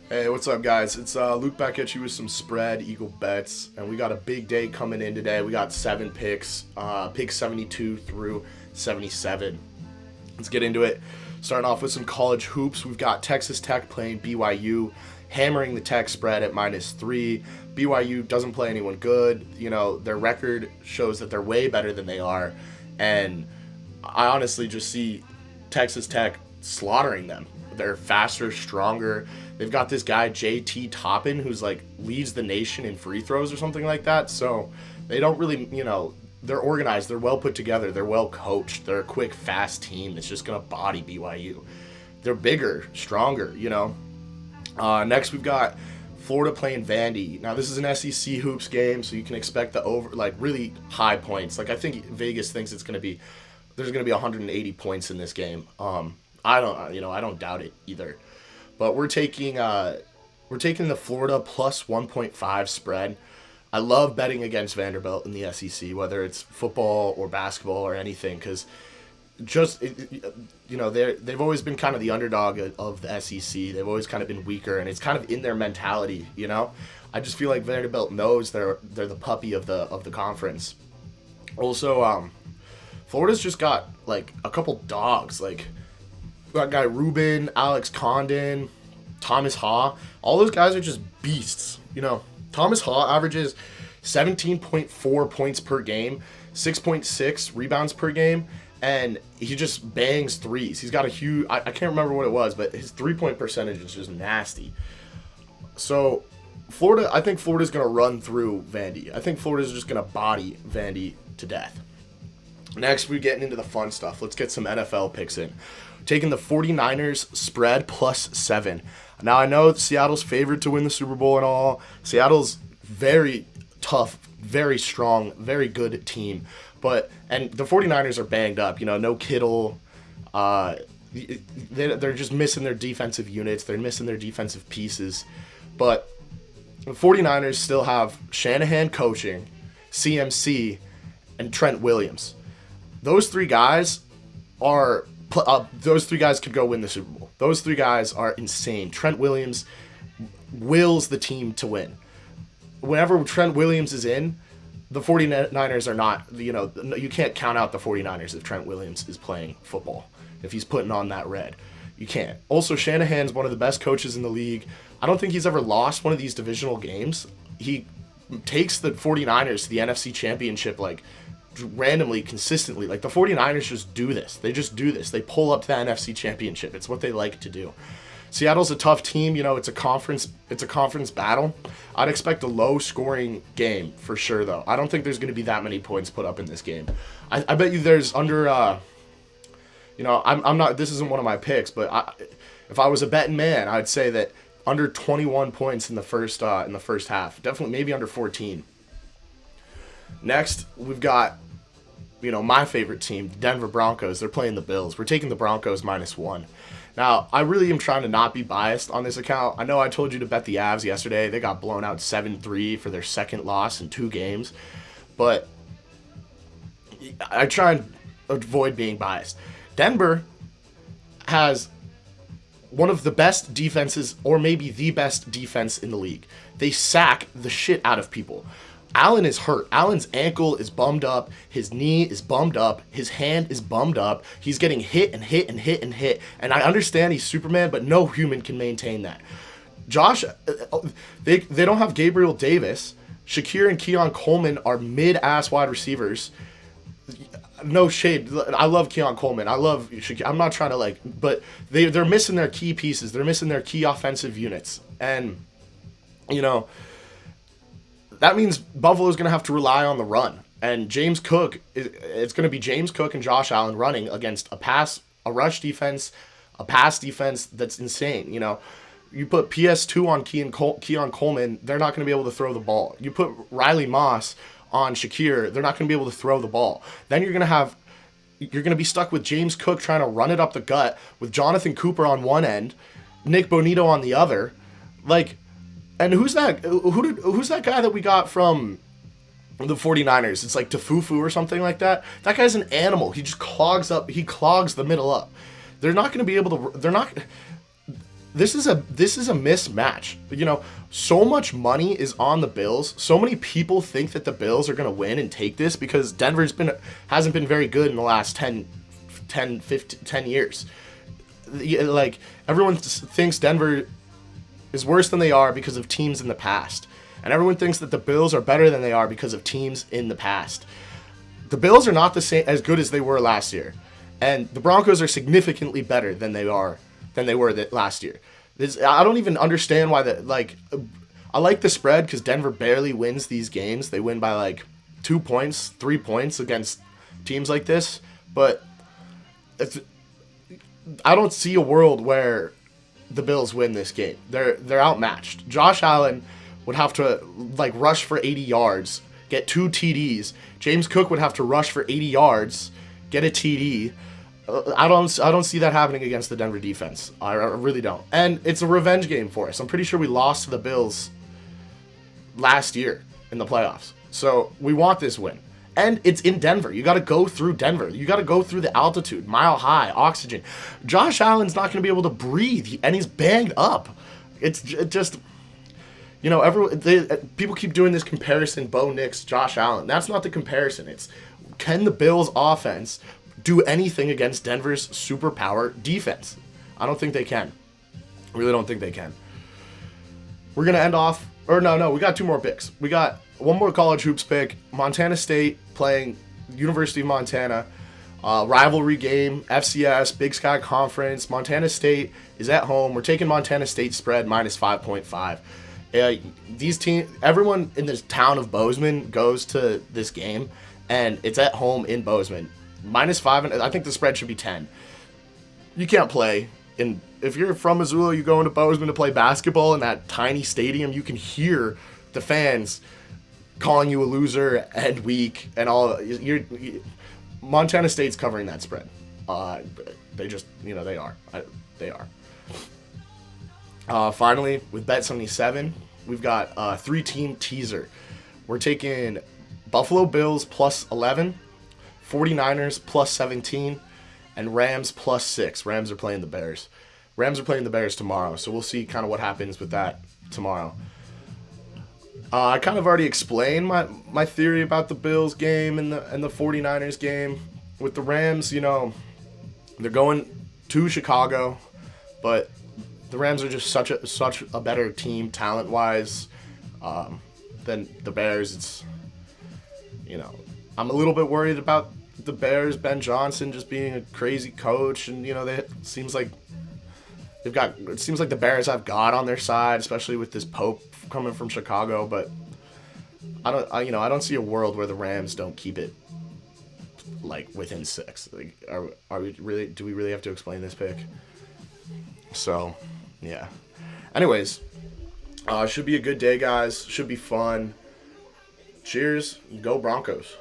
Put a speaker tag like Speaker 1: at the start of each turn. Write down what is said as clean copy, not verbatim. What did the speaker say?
Speaker 1: Hey, what's up, guys? It's Luke back at you with some spread Eagle bets, and we got a big day coming in today. We got 7 picks, picks 72 through 77. Let's get into it. Starting off with some college hoops, we've got Texas Tech playing BYU, hammering the Tech spread at -3. BYU doesn't play anyone good. You know, their record shows that they're way better than they are, and I honestly just see Texas Tech slaughtering them. They're faster, stronger. They've got this guy JT Toppin who's like leads the nation in free throws or something like that. So they don't really, they're organized. They're well put together. They're well coached. They're a quick, fast team that's just gonna body BYU. They're bigger, stronger. Next we've got Florida playing Vandy. Now this is an SEC hoops game, so you can expect the really high points. Like I think Vegas thinks there's gonna be 180 points in this game. I don't doubt it either. But we're taking the Florida plus 1.5 spread. I love betting against Vanderbilt in the SEC, whether it's football or basketball or anything, because they've always been kind of the underdog of the SEC. They've always kind of been weaker, and it's kind of in their mentality. I just feel like Vanderbilt knows they're the puppy of the conference. Also, Florida's just got like a couple dogs like. That guy Rubin, Alex Condon, Thomas Haw, all those guys are just beasts. Thomas Haw averages 17.4 points per game, 6.6 rebounds per game, and he just bangs threes. He's got a huge, I can't remember what it was, but his 3-point percentage is just nasty. So I think Florida's going to run through Vandy. I think Florida's just going to body Vandy to death. Next, we're getting into the fun stuff. Let's get some NFL picks in. Taking the 49ers spread plus 7. Now, I know Seattle's favored to win the Super Bowl and all. Seattle's very tough, very strong, very good team. And the 49ers are banged up. No Kittle. They're just missing their defensive units. They're missing their defensive pieces. But the 49ers still have Shanahan coaching, CMC, and Trent Williams. Those three guys could go win the Super Bowl. Those three guys are insane. Trent Williams wills the team to win. Whenever Trent Williams is in, the 49ers are not, you can't count out the 49ers if Trent Williams is playing football. If he's putting on that red, you can't. Also, Shanahan's one of the best coaches in the league. I don't think he's ever lost one of these divisional games. He takes the 49ers to the NFC Championship randomly, consistently. Like the 49ers just do this. They just do this. They pull up to the NFC Championship. It's what they like to do. Seattle's a tough team. It's a conference battle. I'd expect a low scoring game for sure, though. I don't think there's going to be that many points put up in this game. I bet you there's under I'm not, this isn't one of my picks, but if I was a betting man, I'd say that under 21 points in the first half. Definitely maybe under 14. Next, we've got my favorite team, the Denver Broncos. They're playing the Bills. We're taking the Broncos -1. Now, I really am trying to not be biased on this account. I know I told you to bet the Avs yesterday. They got blown out 7-3 for their second loss in 2 games. But I try and avoid being biased. Denver has one of the best defenses, or maybe the best defense in the league. They sack the shit out of people. Allen is hurt. Allen's ankle is bummed up. His knee is bummed up. His hand is bummed up. He's getting hit and hit and hit and hit. And I understand he's Superman, but no human can maintain that. They don't have Gabriel Davis. Shakir and Keon Coleman are mid-ass wide receivers. No shade. I love Keon Coleman. I love Shakir. I'm not trying to but they're missing their key pieces. They're missing their key offensive units. And, that means Buffalo's going to have to rely on the run. And it's going to be James Cook and Josh Allen running against a rush defense, a pass defense that's insane. You put PS2 on Keon Coleman, they're not going to be able to throw the ball. You put Riley Moss on Shakir, they're not going to be able to throw the ball. Then you're going to be stuck with James Cook trying to run it up the gut with Jonathan Cooper on one end, Nick Bonito on the other. And who's that guy that we got from the 49ers? It's like Tafufu or something like that. That guy's an animal. He just clogs the middle up. They're not going to be able to, this is a mismatch. So much money is on the Bills. So many people think that the Bills are going to win and take this because Denver's hasn't been very good in the last 10 years. Like, everyone thinks Denver is worse than they are because of teams in the past. And everyone thinks that the Bills are better than they are because of teams in the past. The Bills are not as good as they were last year. And the Broncos are significantly better than they were last year. I don't even understand why I like the spread because Denver barely wins these games. They win by like 2 points, 3 points against teams like this. But I don't see a world where the Bills win this game. They're outmatched. Josh Allen would have to rush for 80 yards, get 2 TDs. James Cook would have to rush for 80 yards, get a TD. I don't see that happening against the Denver defense. I really don't. And it's a revenge game for us. I'm pretty sure we lost to the Bills last year in the playoffs. So we want this win. And it's in Denver. You got to go through Denver. You got to go through the altitude, mile high, oxygen. Josh Allen's not going to be able to breathe, and he's banged up. It just, people keep doing this comparison, Bo Nix, Josh Allen. That's not the comparison. It's, can the Bills' offense do anything against Denver's superpower defense? I don't think they can. I really don't think they can. We're going to end off, or no, we got 2 more picks. We got one more college hoops pick. Montana State playing University of Montana. Rivalry game, FCS, Big Sky Conference. Montana State is at home. We're taking Montana State spread minus 5.5. These teams, everyone in this town of Bozeman goes to this game, and it's at home in Bozeman. Minus 5, and I think the spread should be 10. You can't play if you're from Missoula, you go into Bozeman to play basketball in that tiny stadium, you can hear the fans calling you a loser and weak and all. Montana State's covering that spread. They just, they are. They are. Finally, with Bet77, we've got a 3-team teaser. We're taking Buffalo Bills plus 11, 49ers plus 17, and Rams plus 6. Rams are playing the Bears. Rams are playing the Bears tomorrow, so we'll see kind of what happens with that tomorrow. I kind of already explained my theory about the Bills game and the 49ers game. With the Rams, they're going to Chicago, but the Rams are just such a better team talent-wise than the Bears. It's, I'm a little bit worried about the Bears, Ben Johnson just being a crazy coach, and it seems like the Bears have God on their side, especially with this Pope coming from Chicago. But I don't see a world where the Rams don't keep it within 6. Are we really? Do we really have to explain this pick? So, yeah. Anyways, should be a good day, guys. Should be fun. Cheers. Go Broncos.